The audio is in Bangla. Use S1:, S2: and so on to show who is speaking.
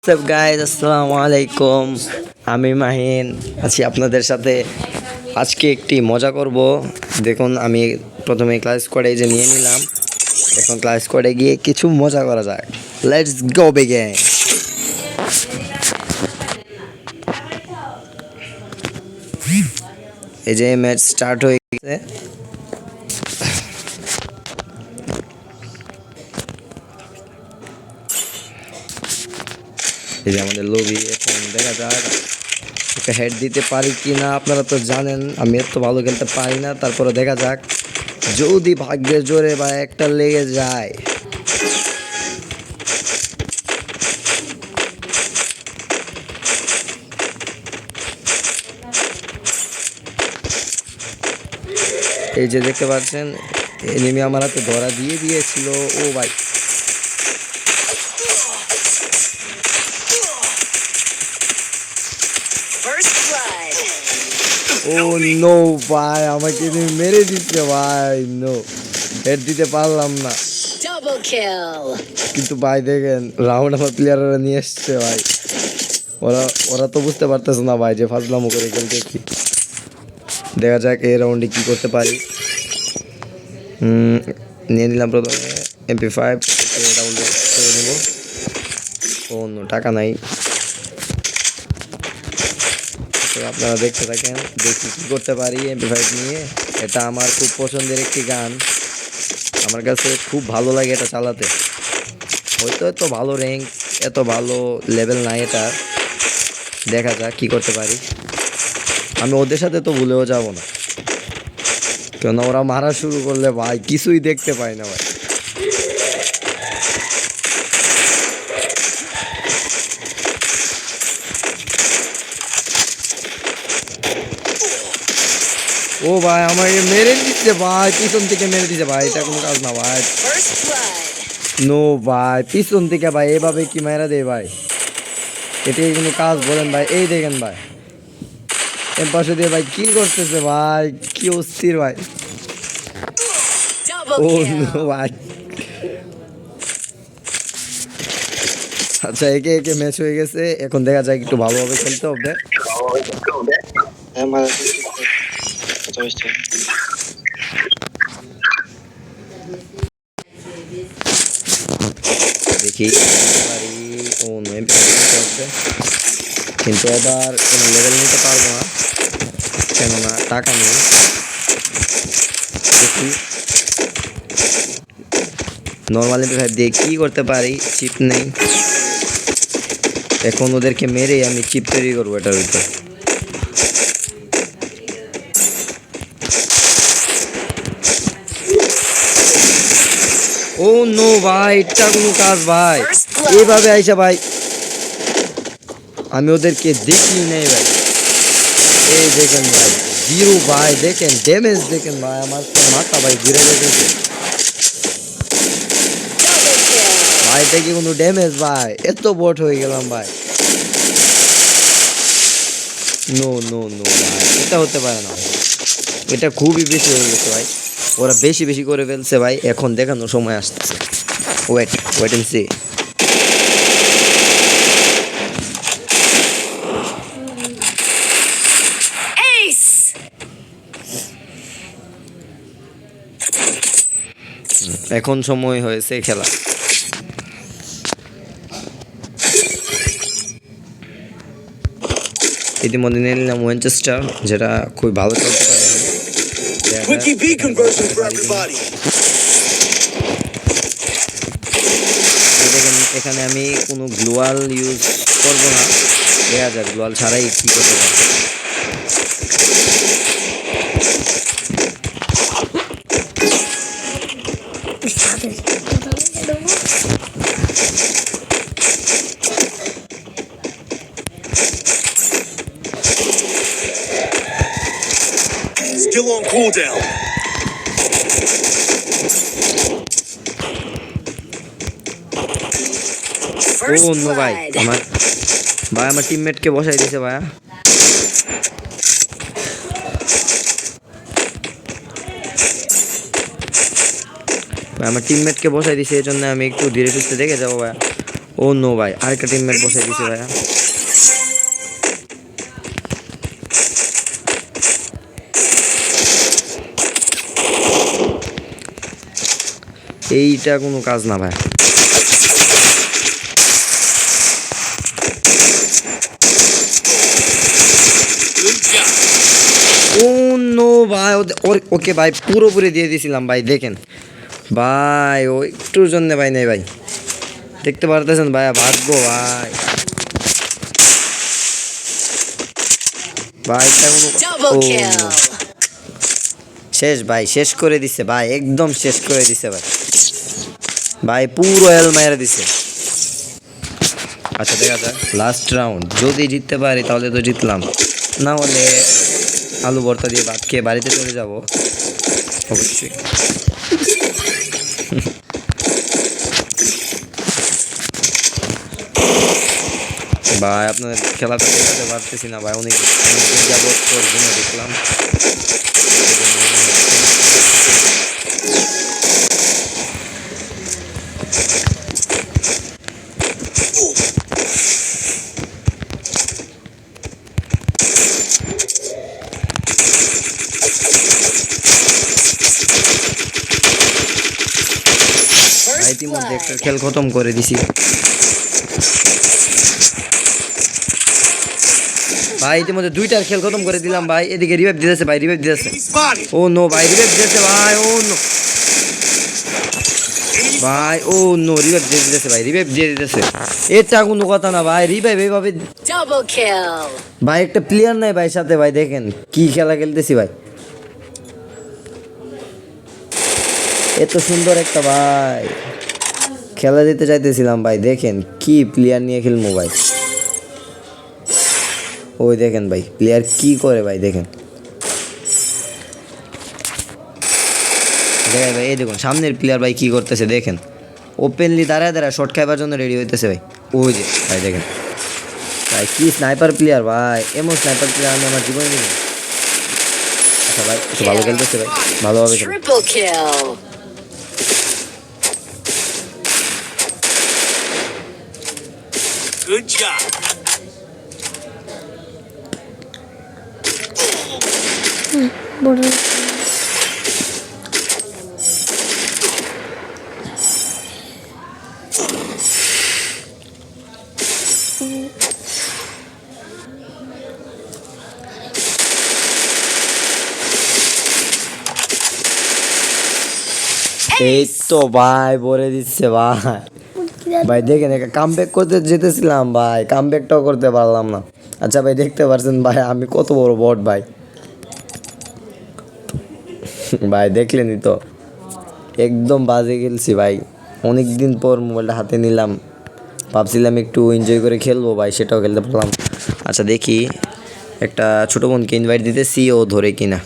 S1: হোয়াটসঅ্যাপ গাইজ, আসসালামু আলাইকুম। আমি মাহিন আছি আপনাদের সাথে। আজকে একটি মজা করব। দেখুন, আমি প্রথমে ক্লাস স্কোয়াডে যে নিয়ে নিলাম। এখন ক্লাস স্কোয়াডে গিয়ে কিছু মজা করা যায়। Let's go begin. এই যে ম্যাচ স্টার্ট হয়ে গেছে। এই যে আমাদের লবি। এখন দেখা যাক একটা হেড দিতে পারি কি না। আপনারা তো জানেন আমি এত ভালো খেলতে পারি না, তারপরে দেখা যাক যদি ভাগ্যের জোরে বা একটা লেগে যায়। এই যে দেখতে পাচ্ছেন, এনিমি আমার হাতে ধরা দিয়ে দিয়েছিল। ও ভাই, ও নো ভাই, আমাকে এনিমি মেরে দিচ্ছে ভাই। নো, হেড দিতে পারলাম না। কিন্তু ভাই দেখেন, রাউন্ড আমার প্লেয়াররা নিয়ে এসছে ভাই। ওরা ওরা তো বুঝতে পারতেছে না ভাই যে ফাজলামো করে খেলতেছি। দেখা যাক এই রাউন্ডে কি করতে পারি। নিয়ে নিলাম প্রথমে MP5। রাউন্ডে করে নেব। ও নো, টাকা নাই। তো আপনারা দেখতে থাকেন, দেখি কী করতে পারি MP5 নিয়ে। এটা আমার খুব পছন্দের একটি গান, আমার কাছে খুব ভালো লাগে এটা চালাতে। হয়তো এত ভালো র্যাঙ্ক, এত ভালো লেভেল নাই এটা। দেখা যাক কী করতে পারি। আমি ওদের সাথে তো ভুলেও যাব না, কেন ওরা মারা শুরু করলে ভাই কিছুই দেখতে পাই না ভাই। ও ভাই, আমাকে মেরে দিচ্ছে ভাই, পিছন থেকে মেরে দিচ্ছে ভাই। এটা কোনো কাজ না ভাই। নো ভাই, পিছন থেকে ভাই এভাবে কি মেরা দেয় ভাই? এটাই কোনো কাজ বলেন ভাই? এই দেখেন ভাই, এর পাশে দিয়ে ভাই কি করতেছে ভাই, কি অস্থির ভাই। ও নো ভাই। আচ্ছা, একে একে ম্যাচ হয়ে গেছে। এখন দেখা যায় একটু ভালোভাবে খেলতে হবে। দেখি পারি। ও নো, কিন্তু এবার কোনো লেভেল নিতে পারবো না, কেননা টাকা নেই। দেখি নর্মাল MP5 দিয়ে কী করতে পারি। চিপ নেই। এখন ওদেরকে মেরে আমি চিপ তৈরি করবো এটার ভিতর। ও নো ভাই, এটা কোনো কাজ ভাই? এইভাবে আইসা ভাই, আমি ওদেরকে দেখি নাই ভাই। এই দেখেন ভাই, জিরো ভাই। দেখেন ড্যামেজ, দেখেন ভাই, আমার তো মাথা ভাই ঘুরে গেছে ভাই। এটা কি কোনো ড্যামেজ ভাই? এত বট হয়ে গেলাম ভাই। নো নো নো ভাই, এটা হতে পারে না। এটা খুবই বেশি হয়ে গেছে ভাই। ওরা বেশি বেশি করে ফেলছে ভাই। এখন দেখানোর সময় আসতেছে। Wait wait and see. এখন সময় হয়েছে খেলা। ইতিমধ্যে নিয়ে নিলাম ওয়েনচেস্টার, যেটা খুবই ভালো চলতে পারে। এখানে আমি কোনো গ্লোয়াল ইউজ করব না। দেখা যাক গ্লোয়াল ছাড়াই কী করতে পারি।
S2: Still on cooldown.
S1: Oh no ভাই, আমার টিমমেটকে বসাই দিয়েছে ভাইয়া। আমার টিমমেটকে বসাই দিয়েছে, এই জন্য আমি একটু ধীরে সুস্থে দেখে যাবো ভাইয়া। ও নো ভাই, আরেকটা টিমমেট বসে দিছে ভাইয়া। এইটা কোনো কাজ না ভাই। ও নো ভাই, ওকে ভাই পুরোপুরি দিয়ে দিয়েছিলাম ভাই, দেখেন ভাই ও একটুর জন্য ভাই নেই ভাই, দেখতে পারতেছেন ভাইয়া, ভাগ্য ভাই। ভাইটা কোনো ও no। শেষ ভাই, শেষ করে দিছে ভাই, একদম শেষ করে দিছে ভাই, ভাই পুরো এল মাইরা দিছে। আচ্ছা দেখা যাক লাস্ট রাউন্ড, যদি জিততে পারি তাহলে তো জিতলাম, না হলে আলু ভর্তা দিয়ে ভাত খেয়ে বাড়িতে চলে যাব অবশ্যই। ভাই আপনাদের খেলাটা দেখাতে পারতেছি না ভাই, অনেকদিন যাবত পর ঘুমে দেখলাম। ভাই ইতিমধ্যে একটা খেল খতম করে দিছি ভাই, ইতিমধ্যে দুইটার খেল খতম করে দিলাম ভাই। এদিকে রিভাইভ দিতেছে ভাই, রিভাইভ দিতেছে। ও নো ভাই, রিভাইভ দিতেছে ভাই, ও নো ভাই, ও নো রিভাইভ দিয়ে দিতেছে ভাই, রিভাইভ দিয়ে দিতেছে। এটা কোনো কথা না ভাই, রিভাইভ এইভাবে ভাই, একটা প্লেয়ার নাই ভাই সাথে ভাই, দেখেন কি খেলা খেলতেছি ভাই, এত সুন্দর একটা ভাই খেলা দিতে চাইতেছিলাম ভাই, দেখেন কি প্লেয়ার নিয়ে খেলবো ভাই। ওই দেখেন ভাই প্লেয়ার কি করে ভাই, দেখেন দেখেন ভাই, এই দেখুন সামনের প্লেয়ার ভাই কি করতেছে, দেখেন ওপেনলি দাঁড়ায় দাঁড়ায় শর্ট খাইবার জন্য রেডি হইতেছে ভাই। ওই যে ভাই দেখেন ভাই কি স্নাইপার প্লেয়ার ভাই, এমন স্নাইপার প্লেয়ার আমি আমার জীবনে দেখি। আচ্ছা ভাই একটু ভালো খেলতেছে ভাই, ভালোভাবে খেলে।
S2: Good job.
S1: এই তো ভাই বলে দিচ্ছে ভাই, ভাই দেখেন কামব্যাক করতে যেতেছিলাম ভাই, কামব্যাকটাও করতে পারলাম না। আচ্ছা ভাই দেখতে পারছেন ভাই আমি কত বড় বট ভাই, ভাই দেখলেনই তো, একদম বাজে খেলছি ভাই। অনেক দিন পর মোবাইলটা হাতে নিলাম, ভাবছিলাম একটু এনজয় করে খেলবো ভাই, সেটাও খেলতে পারলাম। আচ্ছা দেখি একটা ছোটো বোনকে ইনভাইট দিতেছি, ও ধরে কিনা।